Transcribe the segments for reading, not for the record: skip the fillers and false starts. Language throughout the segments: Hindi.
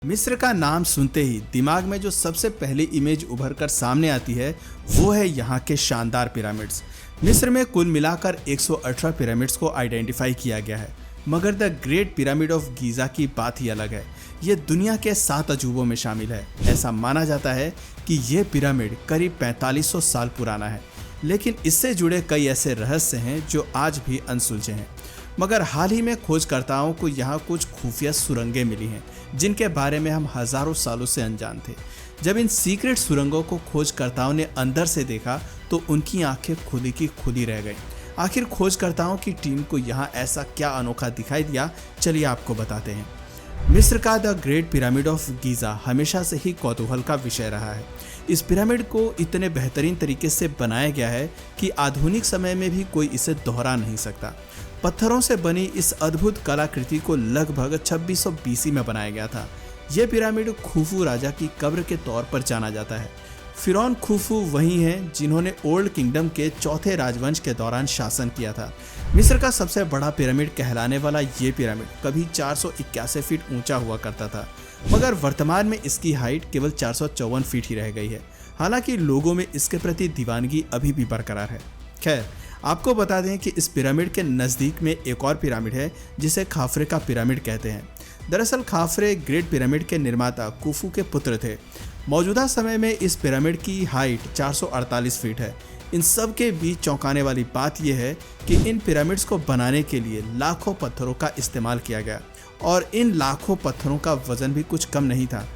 मिस्र का नाम सुनते ही दिमाग में जो सबसे पहली इमेज उभर कर सामने आती है वो है यहाँ के शानदार पिरामिड्स। मिस्र में कुल मिलाकर 118 पिरामिड्स को आइडेंटिफाई किया गया है, मगर the great pyramid of Giza की बात ही अलग है। ये दुनिया के 7 अजूबों में शामिल है। ऐसा माना जाता है कि ये पिरामिड करीब 4500 साल पुराना है, लेकिन इससे जुड़े कई ऐसे रहस्य हैं जो आज भी अनसुलझे हैं। मगर हाल ही में खोजकर्ताओं को यहाँ कुछ खुफिया सुरंगें मिली हैं जिनके बारे में हम हजारों सालों से अनजान थे। जब इन सीक्रेट सुरंगों को खोजकर्ताओं ने अंदर से देखा तो उनकी आंखें खुली की खुली रह गईं। आखिर खोजकर्ताओं की टीम को यहाँ ऐसा क्या अनोखा दिखाई दिया, चलिए आपको बताते हैं। मिस्र का the great pyramid of Giza हमेशा से ही कौतूहल का विषय रहा है। इस पिरामिड को इतने बेहतरीन तरीके से बनाया गया है कि आधुनिक समय में भी कोई इसे दोहरा नहीं सकता। पत्थरों से बनी इस अद्भुत कलाकृति को लगभग 2600 BC में बनाया गया था। यह पिरामिड खुफू राजा की कब्र के तौर पर जाना जाता है। फिरौन खुफू वही हैं जिन्होंने ओल्ड किंगडम के चौथे राजवंश के दौरान शासन किया था। मिस्र का सबसे बड़ा पिरामिड कहलाने वाला ये पिरामिड कभी 481 फीट ऊंचा हुआ करता था, मगर वर्तमान में इसकी हाइट केवल 454 फीट ही रह गई है। हालांकि लोगों में इसके प्रति दीवानगी अभी भी बरकरार है। खैर, आपको बता दें कि इस पिरामिड के नज़दीक में एक और पिरामिड है जिसे खाफरे का पिरामिड कहते हैं। दरअसल खाफरे ग्रेट पिरामिड के निर्माता खुफू के पुत्र थे। मौजूदा समय में इस पिरामिड की हाइट 448 फीट है। इन सब के बीच चौंकाने वाली बात यह है कि इन पिरामिड्स को बनाने के लिए लाखों पत्थरों का इस्तेमाल किया गया और इन लाखों पत्थरों का वजन भी कुछ कम नहीं था।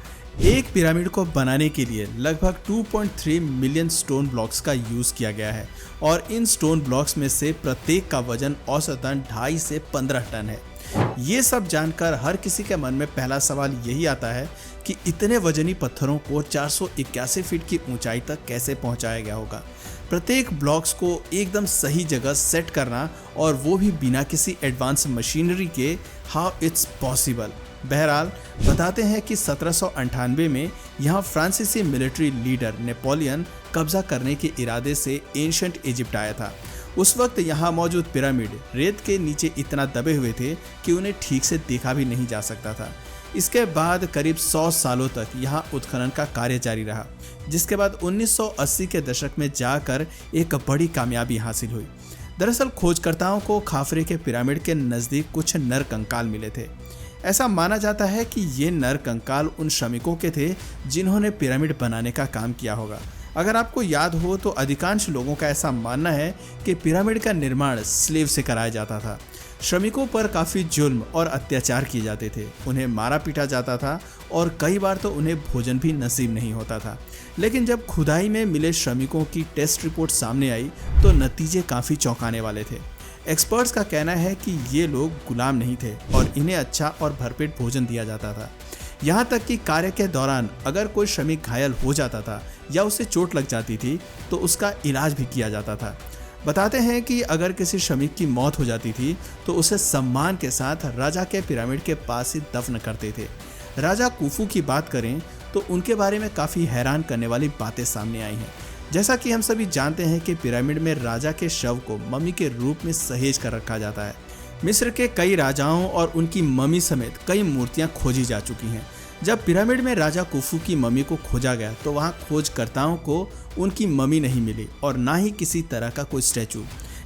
एक पिरामिड को बनाने के लिए लगभग 2.3 मिलियन स्टोन ब्लॉक्स का यूज़ किया गया है और इन स्टोन ब्लॉक्स में से प्रत्येक का वजन औसतन 2.5 से 15 टन है। ये सब जानकर हर किसी के मन में पहला सवाल यही आता है कि इतने वजनी पत्थरों को 481 फीट की ऊंचाई तक कैसे पहुंचाया गया होगा। प्रत्येक ब्लॉक्स को एकदम सही जगह सेट करना और वो भी बिना किसी एडवांस मशीनरी के, हाउ इट्स पॉसिबल। बहरहाल बताते हैं कि 1798 में यहाँ फ्रांसीसी मिलिट्री लीडर नेपोलियन कब्जा करने के इरादे से एंशिएंट इजिप्ट आया था। उस वक्त यहाँ मौजूद पिरामिड रेत के नीचे इतना दबे हुए थे कि उन्हें ठीक से देखा भी नहीं जा सकता था। इसके बाद करीब 100 सालों तक यहाँ उत्खनन का कार्य जारी रहा, जिसके बाद 1980 के दशक में जाकर एक बड़ी कामयाबी हासिल हुई। दरअसल खोजकर्ताओं को खाफरे के पिरामिड के नज़दीक कुछ नर कंकाल मिले थे। ऐसा माना जाता है कि ये नर कंकाल उन श्रमिकों के थे जिन्होंने पिरामिड बनाने का काम किया होगा। अगर आपको याद हो तो अधिकांश लोगों का ऐसा मानना है कि पिरामिड का निर्माण स्लेव से कराया जाता था। श्रमिकों पर काफ़ी जुल्म और अत्याचार किए जाते थे, उन्हें मारा पीटा जाता था और कई बार तो उन्हें भोजन भी नसीब नहीं होता था। लेकिन जब खुदाई में मिले श्रमिकों की टेस्ट रिपोर्ट सामने आई तो नतीजे काफ़ी चौंकाने वाले थे। एक्सपर्ट्स का कहना है कि ये लोग गुलाम नहीं थे और इन्हें अच्छा और भरपेट भोजन दिया जाता था। यहाँ तक कि कार्य के दौरान अगर कोई श्रमिक घायल हो जाता था या उसे चोट लग जाती थी तो उसका इलाज भी किया जाता था। बताते हैं कि अगर किसी श्रमिक की मौत हो जाती थी तो उसे सम्मान के साथ राजा के पिरामिड के पास ही दफन करते थे। राजा खुफू की बात करें तो उनके बारे में काफ़ी हैरान करने वाली बातें सामने आई हैं। जैसा कि हम सभी जानते हैं कि पिरामिड में राजा के शव को मम्मी के रूप में सहेज कर रखा जाता है। मिस्र के कई राजाओं और उनकी मम्मी समेत कई मूर्तियां खोजी जा चुकी हैं। जब पिरामिड में राजा खुफू की मम्मी को खोजा गया तो वहां खोजकर्ताओं को उनकी मम्मी नहीं मिली और ना ही किसी तरह का कोई स्टैचू।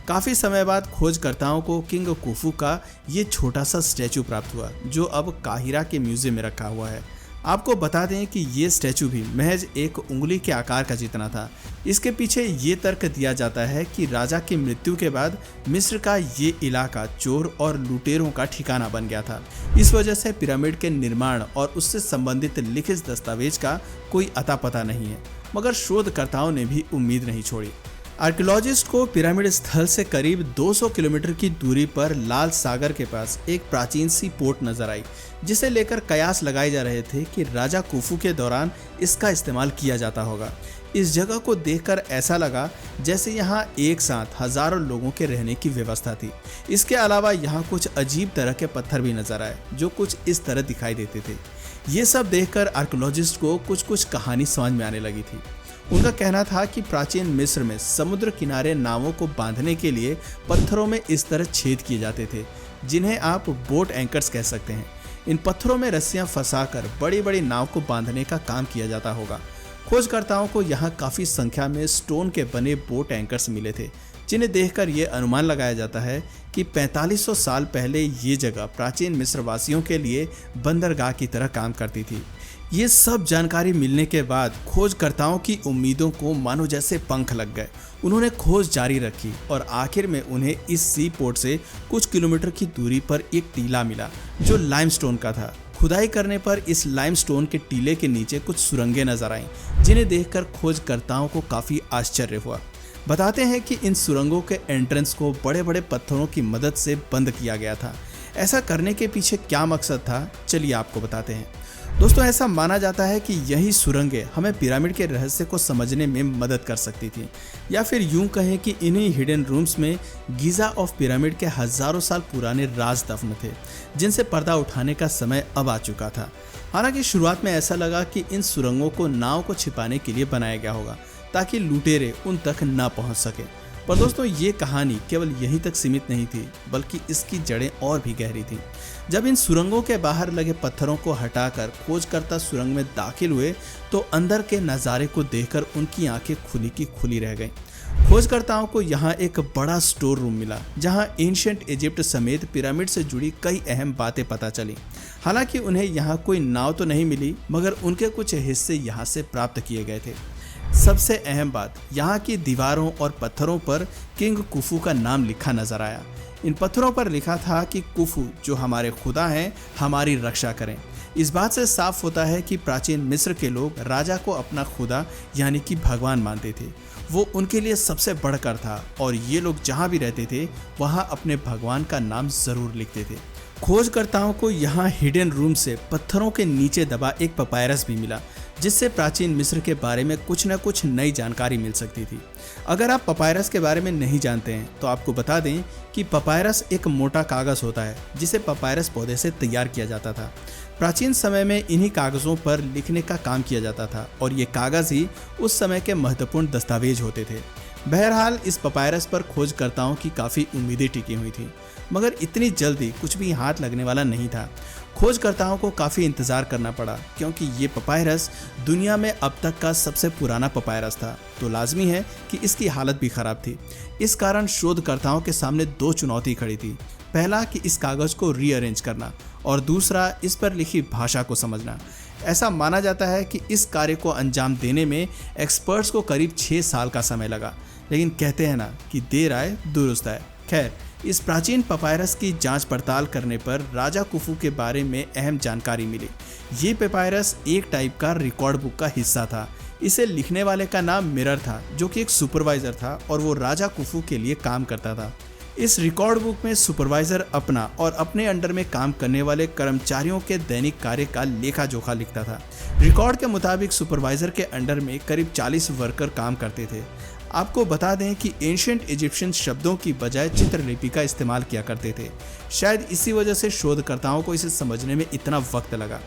काफ़ी समय बाद खोजकर्ताओं को किंग खुफू का ये छोटा सा स्टैचू प्राप्त हुआ जो अब काहिरा के म्यूजियम में रखा हुआ है। आपको बता दें कि ये स्टैचू भी महज एक उंगली के आकार का जितना था। इसके पीछे ये तर्क दिया जाता है कि राजा की मृत्यु के बाद मिस्र का ये इलाका चोर और लुटेरों का ठिकाना बन गया था। इस वजह से पिरामिड के निर्माण और उससे संबंधित लिखित दस्तावेज का कोई अता पता नहीं है, मगर शोधकर्ताओं ने भी उम्मीद नहीं छोड़ी। आर्कियोलॉजिस्ट को पिरामिड स्थल से करीब 200 किलोमीटर की दूरी पर लाल सागर के पास एक प्राचीन सी पोर्ट नजर आई, जिसे लेकर कयास लगाए जा रहे थे कि राजा खुफू के दौरान इसका इस्तेमाल किया जाता होगा। इस जगह को देखकर ऐसा लगा जैसे यहाँ एक साथ हजारों लोगों के रहने की व्यवस्था थी। इसके अलावा यहाँ कुछ अजीब तरह के पत्थर भी नजर आए जो कुछ इस तरह दिखाई देते थे। ये सब देखकर आर्कियोलॉजिस्ट को कुछ कहानी समझ में आने लगी थी। उनका कहना था कि प्राचीन मिस्र में समुद्र किनारे नावों को बांधने के लिए पत्थरों में इस तरह छेद किए जाते थे, जिन्हें आप बोट एंकर्स कह सकते हैं। इन पत्थरों में रस्सियां फंसाकर बड़ी बड़ी नाव को बांधने का काम किया जाता होगा। खोजकर्ताओं को यहाँ काफी संख्या में स्टोन के बने बोट एंकर्स मिले थे, जिन्हें देखकर ये अनुमान लगाया जाता है कि 4500 साल पहले ये जगह प्राचीन मिस्र वासियों के लिए बंदरगाह की तरह काम करती थी। ये सब जानकारी मिलने के बाद खोजकर्ताओं की उम्मीदों को मानो जैसे पंख लग गए। उन्होंने खोज जारी रखी और आखिर में उन्हें इस सी पोर्ट से कुछ किलोमीटर की दूरी पर एक टीला मिला जो लाइमस्टोन का था। खुदाई करने पर इस लाइमस्टोन के टीले के नीचे कुछ सुरंगें नजर आईं, जिन्हें देखकर खोजकर्ताओं को काफी आश्चर्य हुआ। बताते हैं कि इन सुरंगों के एंट्रेंस को बड़े बड़े पत्थरों की मदद से बंद किया गया था। ऐसा करने के पीछे क्या मकसद था, चलिए आपको बताते हैं। दोस्तों, ऐसा माना जाता है कि यही सुरंगें हमें पिरामिड के रहस्य को समझने में मदद कर सकती थी, या फिर यूं कहें कि इन्हीं हिडन रूम्स में गीजा ऑफ पिरामिड के हजारों साल पुराने राज दफन थे, जिनसे पर्दा उठाने का समय अब आ चुका था। हालांकि शुरुआत में ऐसा लगा कि इन सुरंगों को नाव को छिपाने के लिए बनाया गया होगा, ताकि लुटेरे उन तक न पहुंच सके। पर दोस्तों, ये कहानी केवल यहीं तक सीमित नहीं थी, बल्कि इसकी जड़ें और भी गहरी थी। जब इन सुरंगों के बाहर लगे पत्थरों को हटाकर खोजकर्ता सुरंग में दाखिल हुए, तो अंदर के नज़ारे को देखकर उनकी आंखें खुली की खुली रह गईं। खोजकर्ताओं को यहाँ एक बड़ा स्टोर रूम मिला, जहाँ एंशिएंट इजिप्ट समेत पिरामिड से जुड़ी कई अहम बातें पता चली। हालांकि उन्हें यहाँ कोई नाव तो नहीं मिली, मगर उनके कुछ हिस्से यहाँ से प्राप्त किए गए थे। सबसे अहम बात, यहाँ की दीवारों और पत्थरों पर किंग कुफू का नाम लिखा नजर आया। इन पत्थरों पर लिखा था कि कुफू जो हमारे खुदा हैं, हमारी रक्षा करें। इस बात से साफ होता है कि प्राचीन मिस्र के लोग राजा को अपना खुदा यानी कि भगवान मानते थे। वो उनके लिए सबसे बढ़कर था और ये लोग जहाँ भी रहते थे वहाँ अपने भगवान का नाम जरूर लिखते थे। खोजकर्ताओं को यहाँ हिडन रूम से पत्थरों के नीचे दबा एक पपायरस भी मिला, जिससे प्राचीन मिस्र के बारे में कुछ न कुछ नई जानकारी मिल सकती थी। अगर आप पपायरस के बारे में नहीं जानते हैं तो आपको बता दें कि पपायरस एक मोटा कागज होता है, जिसे पपायरस पौधे से तैयार किया जाता था। प्राचीन समय में इन्हीं कागजों पर लिखने का काम किया जाता था और ये कागज ही उस समय के महत्वपूर्ण दस्तावेज होते थे। बहरहाल इस पपायरस पर खोजकर्ताओं की काफ़ी उम्मीदें टिकी हुई थी, मगर इतनी जल्दी कुछ भी हाथ लगने वाला नहीं था। खोजकर्ताओं को काफ़ी इंतज़ार करना पड़ा, क्योंकि ये पपायरस दुनिया में अब तक का सबसे पुराना पपायरस था, तो लाजमी है कि इसकी हालत भी ख़राब थी। इस कारण शोधकर्ताओं के सामने दो चुनौती खड़ी थी। पहला कि इस कागज़ को रीअरेंज करना और दूसरा इस पर लिखी भाषा को समझना। ऐसा माना जाता है कि इस कार्य को अंजाम देने में एक्सपर्ट्स को करीब 6 साल का समय लगा, लेकिन कहते हैं ना कि देर आए दुरुस्त आए। खैर, इस प्राचीन पपायरस की जांच पड़ताल करने पर राजा कुफू के बारे में अहम जानकारी मिली। ये पपायरस एक टाइप का रिकॉर्ड बुक का हिस्सा था। इसे लिखने वाले का नाम मिरर था, जो कि एक सुपरवाइजर था और वो राजा कुफू के लिए काम करता था। इस रिकॉर्ड बुक में सुपरवाइजर अपना और अपने अंडर में काम करने वाले कर्मचारियों के दैनिक कार्य का लेखा जोखा लिखता था। रिकॉर्ड के मुताबिक सुपरवाइजर के अंडर में करीब 40 वर्कर काम करते थे। आपको बता दें कि एंशिएंट इजिप्शियन शब्दों की बजाय चित्रलिपि का इस्तेमाल किया करते थे। शायद इसी वजह से शोधकर्ताओं को इसे समझने में इतना वक्त लगा।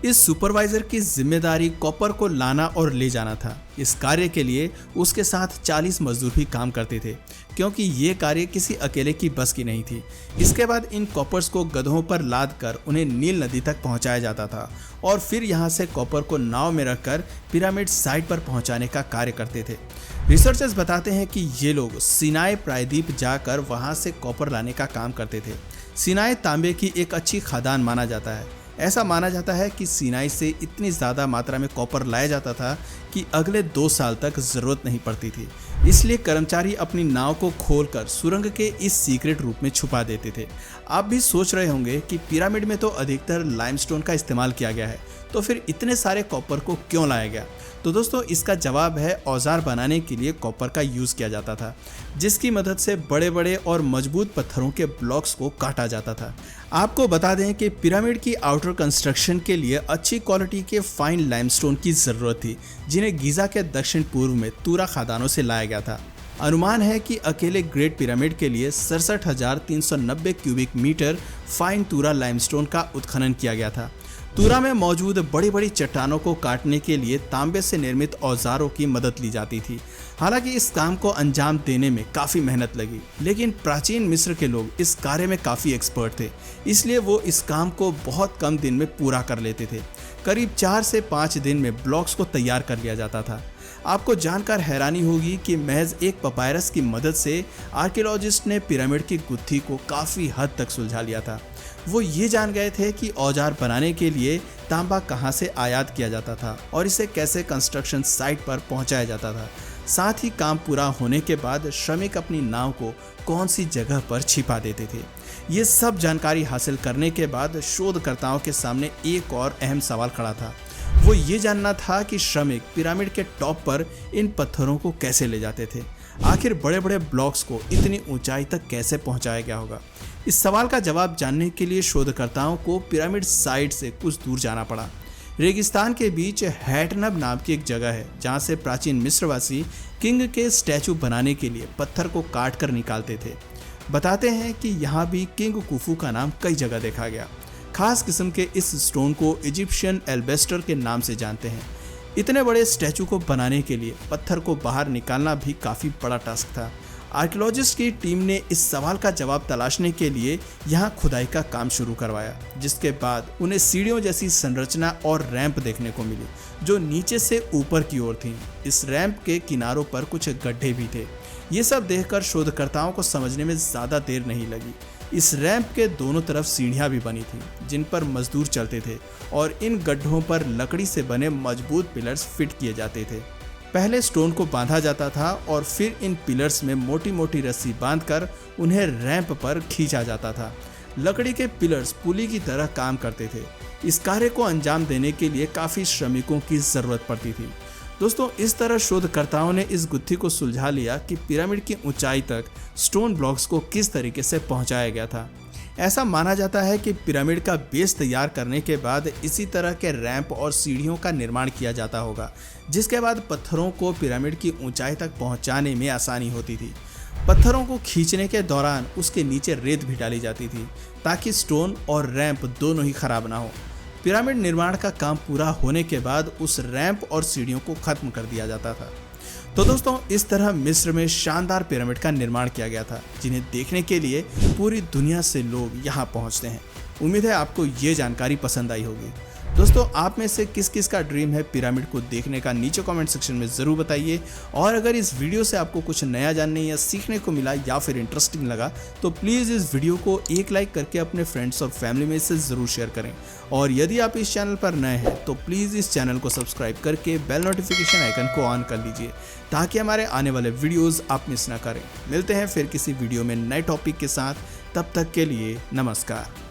इस सुपरवाइजर की जिम्मेदारी कॉपर को लाना और ले जाना था। इस कार्य के लिए उसके साथ 40 मजदूर भी काम करते थे, क्योंकि ये कार्य किसी अकेले की बस की नहीं थी। इसके बाद इन कॉपर्स को गधों पर लाद कर उन्हें नील नदी तक पहुंचाया जाता था और फिर यहाँ से कॉपर को नाव में रखकर पिरामिड साइट पर पहुंचाने का कार्य करते थे। रिसर्चर्स बताते हैं कि ये लोग सिनाई प्रायद्वीप जाकर वहाँ से कॉपर लाने का काम करते थे। सिनाई तांबे की एक अच्छी खदान माना जाता है। ऐसा माना जाता है कि सिनाई से इतनी ज़्यादा मात्रा में कॉपर लाया जाता था कि अगले 2 साल तक ज़रूरत नहीं पड़ती थी। इसलिए कर्मचारी अपनी नाव को खोलकर सुरंग के इस सीक्रेट रूप में छुपा देते थे। आप भी सोच रहे होंगे कि पिरामिड में तो अधिकतर लाइमस्टोन का इस्तेमाल किया गया है, तो फिर इतने सारे कॉपर को क्यों लाया गया? तो दोस्तों, इसका जवाब है औजार बनाने के लिए कॉपर का यूज़ किया जाता था, जिसकी मदद से बड़े बड़े और मजबूत पत्थरों के ब्लॉक्स को काटा जाता था। आपको बता दें कि पिरामिड की आउटर कंस्ट्रक्शन के लिए अच्छी क्वालिटी के फाइन लाइमस्टोन की ज़रूरत थी, जिन्हें गीज़ा के दक्षिण पूर्व में तूरा खदानों से लाया गया था। अनुमान है कि अकेले ग्रेट पिरामिड के लिए 67,390 क्यूबिक मीटर फाइन तूरा लाइमस्टोन का उत्खनन किया गया था। तूरा में मौजूद बड़ी बड़ी चट्टानों को काटने के लिए तांबे से निर्मित औजारों की मदद ली जाती थी। हालांकि इस काम को अंजाम देने में काफ़ी मेहनत लगी, लेकिन प्राचीन मिस्र के लोग इस कार्य में काफ़ी एक्सपर्ट थे, इसलिए वो इस काम को बहुत कम दिन में पूरा कर लेते थे। करीब 4 से 5 दिन में ब्लॉक्स को तैयार कर लिया जाता था। आपको जानकर हैरानी होगी कि महज एक पपायरस की मदद से आर्कियोलॉजिस्ट ने पिरामिड की गुत्थी को काफ़ी हद तक सुलझा लिया था। वो ये जान गए थे कि औजार बनाने के लिए तांबा कहाँ से आयात किया जाता था और इसे कैसे कंस्ट्रक्शन साइट पर पहुंचाया जाता था। साथ ही काम पूरा होने के बाद श्रमिक अपनी नाव को कौन सी जगह पर छिपा देते थे। ये सब जानकारी हासिल करने के बाद शोधकर्ताओं के सामने एक और अहम सवाल खड़ा था। वो ये जानना था कि श्रमिक पिरामिड के टॉप पर इन पत्थरों को कैसे ले जाते थे। आखिर बड़े बड़े ब्लॉक्स को इतनी ऊंचाई तक कैसे पहुंचाया गया होगा। इस सवाल का जवाब जानने के लिए शोधकर्ताओं को पिरामिड साइट से कुछ दूर जाना पड़ा। रेगिस्तान के बीच हैटनब नाम की एक जगह है, जहां से प्राचीन मिस्रवासी किंग के स्टैचू बनाने के लिए पत्थर को काट कर निकालते थे। बताते हैं कि यहाँ भी किंग कुफू का नाम कई जगह देखा गया। खास किस्म के इस स्टोन को इजिप्शियन एल्बेस्टर के नाम से जानते हैं। इतने बड़े स्टैचू को बनाने के लिए पत्थर को बाहर निकालना भी काफ़ी बड़ा टास्क था। आर्कियोलॉजिस्ट की टीम ने इस सवाल का जवाब तलाशने के लिए यहाँ खुदाई का काम शुरू करवाया, जिसके बाद उन्हें सीढ़ियों जैसी संरचना और रैंप देखने को मिली जो नीचे से ऊपर की ओर थी। इस रैंप के किनारों पर कुछ गड्ढे भी थे। ये सब देखकर शोधकर्ताओं को समझने में ज़्यादा देर नहीं लगी। इस रैंप के दोनों तरफ सीढ़ियाँ भी बनी थीं, जिन पर मजदूर चलते थे और इन गड्ढों पर लकड़ी से बने मजबूत पिलर्स फिट किए जाते थे। पहले स्टोन को बांधा जाता था और फिर इन पिलर्स में मोटी मोटी रस्सी बांधकर उन्हें रैंप पर खींचा जाता था। लकड़ी के पिलर्स पुली की तरह काम करते थे। इस कार्य को अंजाम देने के लिए काफ़ी श्रमिकों की ज़रूरत पड़ती थी। दोस्तों, इस तरह शोधकर्ताओं ने इस गुत्थी को सुलझा लिया कि पिरामिड की ऊंचाई तक स्टोन ब्लॉक्स को किस तरीके से पहुंचाया गया था। ऐसा माना जाता है कि पिरामिड का बेस तैयार करने के बाद इसी तरह के रैंप और सीढ़ियों का निर्माण किया जाता होगा, जिसके बाद पत्थरों को पिरामिड की ऊंचाई तक पहुंचाने में आसानी होती थी। पत्थरों को खींचने के दौरान उसके नीचे रेत भी डाली जाती थी ताकि स्टोन और रैंप दोनों ही खराब ना हो। पिरामिड निर्माण का काम पूरा होने के बाद उस रैंप और सीढ़ियों को खत्म कर दिया जाता था। तो दोस्तों, इस तरह मिस्र में शानदार पिरामिड का निर्माण किया गया था, जिन्हें देखने के लिए पूरी दुनिया से लोग यहाँ पहुँचते हैं। उम्मीद है आपको ये जानकारी पसंद आई होगी। दोस्तों, आप में से किस किस का ड्रीम है पिरामिड को देखने का, नीचे कमेंट सेक्शन में ज़रूर बताइए। और अगर इस वीडियो से आपको कुछ नया जानने या सीखने को मिला या फिर इंटरेस्टिंग लगा तो प्लीज़ इस वीडियो को एक लाइक करके अपने फ्रेंड्स और फैमिली में इसे ज़रूर शेयर करें। और यदि आप इस चैनल पर नए हैं तो प्लीज़ इस चैनल को सब्सक्राइब करके बेल नोटिफिकेशन आइकन को ऑन कर लीजिए, ताकि हमारे आने वाले वीडियोज़ आप मिस ना करें। मिलते हैं फिर किसी वीडियो में नए टॉपिक के साथ, तब तक के लिए नमस्कार।